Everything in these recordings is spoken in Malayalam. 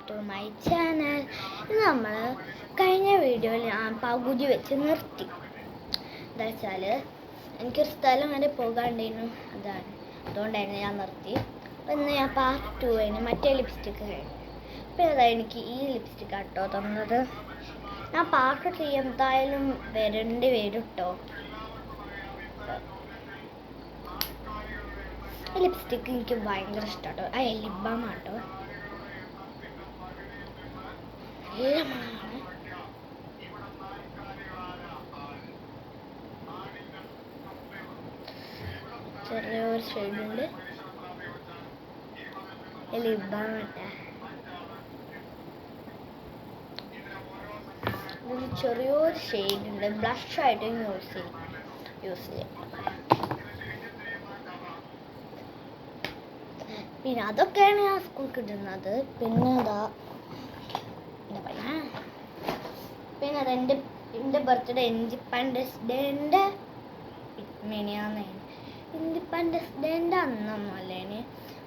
To my channel. ഇത് നമ്മൾ കഴിഞ്ഞ വീഡിയോയിൽ ഞാൻ പകുതി വെച്ച് നിർത്തി. എന്താ വെച്ചാൽ എനിക്കൊരു സ്ഥലം വരെ പോകാണ്ടായിരുന്നു, അതുകൊണ്ടായിരുന്നു ഞാൻ നിർത്തി. അപ്പം ഇന്ന് ഞാൻ പാർട്ട് 2 കഴിഞ്ഞ് മറ്റേ ലിപ്സ്റ്റിക്ക് കഴിഞ്ഞു. അപ്പോൾ അതായത് എനിക്ക് ഈ ലിപ്സ്റ്റിക്ക് കേട്ടോ തന്നത്. ഞാൻ പാർട്ട് 3 എന്തായാലും വരേണ്ടി വരും കേട്ടോ. ഈ ലിപ്സ്റ്റിക്ക് എനിക്ക് ഭയങ്കര ഇഷ്ടമാട്ടോ. ആ ലിപ് ബാം ആട്ടോ, നല്ല മണമാണ്. ചെറിയൊരു ഷെയ്ഡുണ്ട് ലിപ് ബാം. ഇതിൽ ചെറിയൊരു ഷെയ്ഡുണ്ട്, ബ്ലഷായിട്ട് യൂസ് ചെയ്യാം. പിന്നെ അതൊക്കെയാണ് ഞാൻ സ്കൂളിൽ ഇടുന്നത്. പിന്നെ എന്താ പറയുക, പിന്നെ അത് എൻ്റെ ബർത്ത്ഡേ ഇൻഡിപെൻഡൻസ് ഡേൻ്റെ മിനിയാന്നേന്. ഇൻഡിപെൻഡൻസ് ഡേൻ്റെ അന്നൊന്നുമല്ലേന്,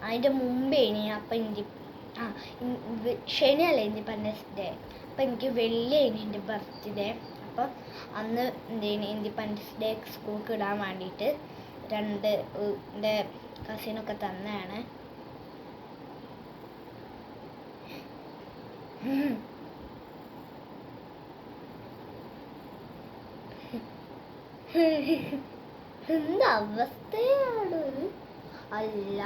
അതിൻ്റെ മുമ്പേന്. അപ്പം ശനിയല്ല ഇൻഡിപെൻഡൻസ് ഡേ. അപ്പം എനിക്ക് വെള്ളിയായിരുന്നു എൻ്റെ ബർത്ത്ഡേ. അപ്പം അന്ന് എന്തേന് ഇൻഡിപെൻഡൻസ് ഡേ സ്കൂൾക്ക് ഇടാൻ വേണ്ടിയിട്ട് എൻ്റെ കസിനൊക്കെ തന്നെയാണ്. എന്താ അവസ്ഥയാണ്. അല്ല,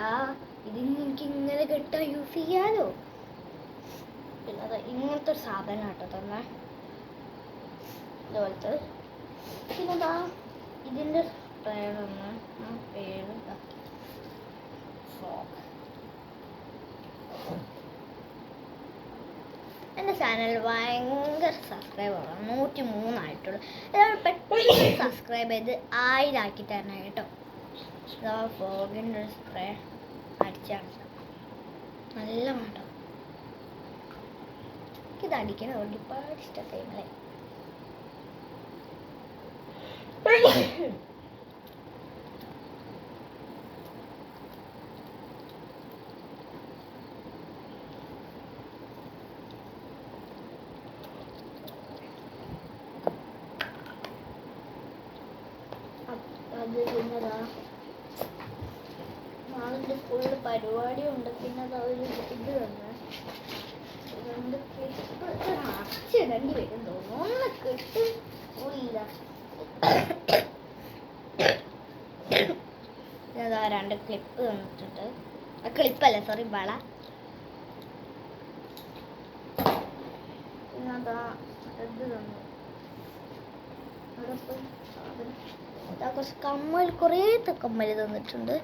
ഇതിന് എനിക്ക് ഇങ്ങനെ കെട്ടാൻ യൂസ് ചെയ്യാലോ. പിന്നെ അത് ഇങ്ങനത്തെ ഒരു സാധനം കേട്ടോ തന്നെ, ഇതുപോലത്തെ. പിന്നെന്താ ഇതിൻ്റെ സ്പ്രേഡൊന്ന് പേര് എൻ്റെ ചാനൽ ഭയങ്കര സബ്സ്ക്രൈബറാണ്, 103 ആയിട്ടുള്ളൂ. എല്ലാവരും പെട്ടെന്ന് സബ്സ്ക്രൈബ് ചെയ്ത് 1000 ആക്കി തരണം കേട്ടോ. ഇതാ ഫോഗിൻ്റെ ഒരു സ്പ്രേ അടിച്ചാണ്, നല്ല മാട്ടോ. എനിക്കിത് അടിക്കണ ഒരുപാട് ഇഷ്ടമല്ലേ. അത് പിന്നെതാ നാളെ സ്കൂളിൽ പരിപാടിയുണ്ട്. പിന്നെ അതാ ഒരു ഇത് തന്നെ, രണ്ട് ക്ലിപ്പ് അടച്ചിടേണ്ടി വരും തോന്നുന്നു. ഒന്ന് കിട്ടില്ല. അതാ 2 ക്ലിപ്പ് തന്നിട്ടുണ്ട്. ക്ലിപ്പല്ല, സോറി, വള. പിന്നെ അതാ ഇത് തന്നു. കുറച്ച് കമ്മൽ, കുറേ കമ്മൽ തന്നിട്ടുണ്ട്.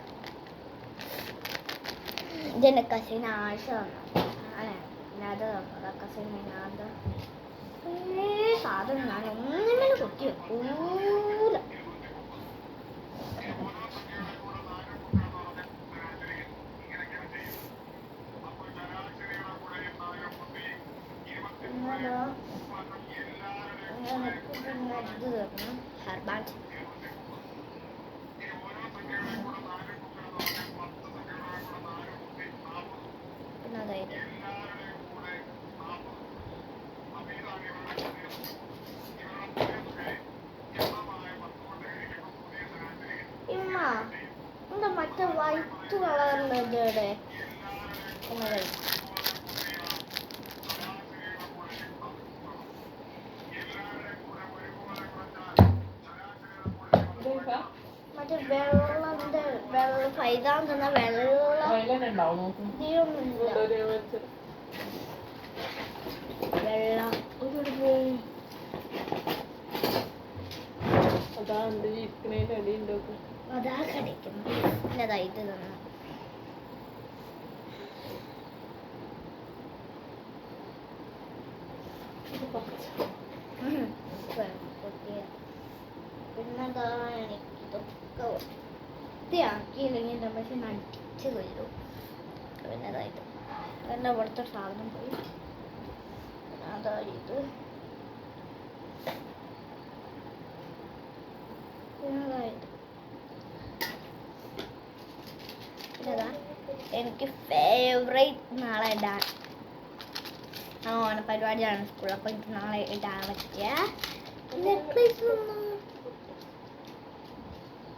ഇതെൻ്റെ കസിൻ ആഴ്ച തന്നത്. കസിൻ സാധനം ഞാൻ ഒന്നിനും കുത്തി വെക്കൂല. ഇത് തരണം, ഹെയർ ബാൻഡ്. പിന്നെ അതായത് ഇമ്മ എന്താ മറ്റേ വൈറ്റ് കളറിലുണ്ട് ഇവിടെ. മറ്റേ വെള്ളം ഫൈതാൻ തന്ന വെള്ളം അതാ കടിക്കുന്നു. പിന്നെ അതാ ഇത് തന്നു. പിന്നെന്താ എനിക്കിതൊക്കെ വൃത്തിയാക്കിയില്ലെങ്കിൽ എൻ്റെ പക്ഷെ നടിച്ച് കൊല്ലും. പിന്നെ അതായത് എൻ്റെ അവിടുത്തെ സാധനം പോയി. പിന്നെ അതായത് പിന്നെതാ എനിക്ക് ഫേവറേറ്റ് നാളെ ഓണപരിപാടിയാണ് സ്കൂളിൽ, അപ്പോൾ എനിക്ക് നാളെ ഇടാൻ പറ്റിയ നെക്ലേസ് വന്നു.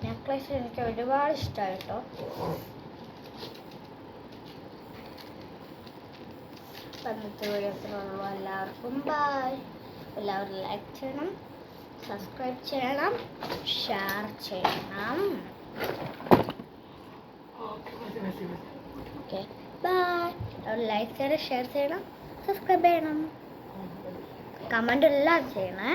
നെക്ലേസ് എനിക്ക് ഒരുപാട് ഇഷ്ടമായി കേട്ടോ. ഇന്നത്തെ വീഡിയോ ഇത്രയുള്ളൂ. എല്ലാവർക്കും ബൈ. എല്ലാവരും ലൈക്ക് ചെയ്യണം, സബ്സ്ക്രൈബ് ചെയ്യണം, ഷെയർ ചെയ്യണം. Okay bye. ലൈക്ക് ചെയ്യണം, ഷെയർ ചെയ്യണം, സബ്സ്ക്രൈബ് ചെയ്യണം, കമൻ്റ് എല്ലാം ചെയ്യണേ.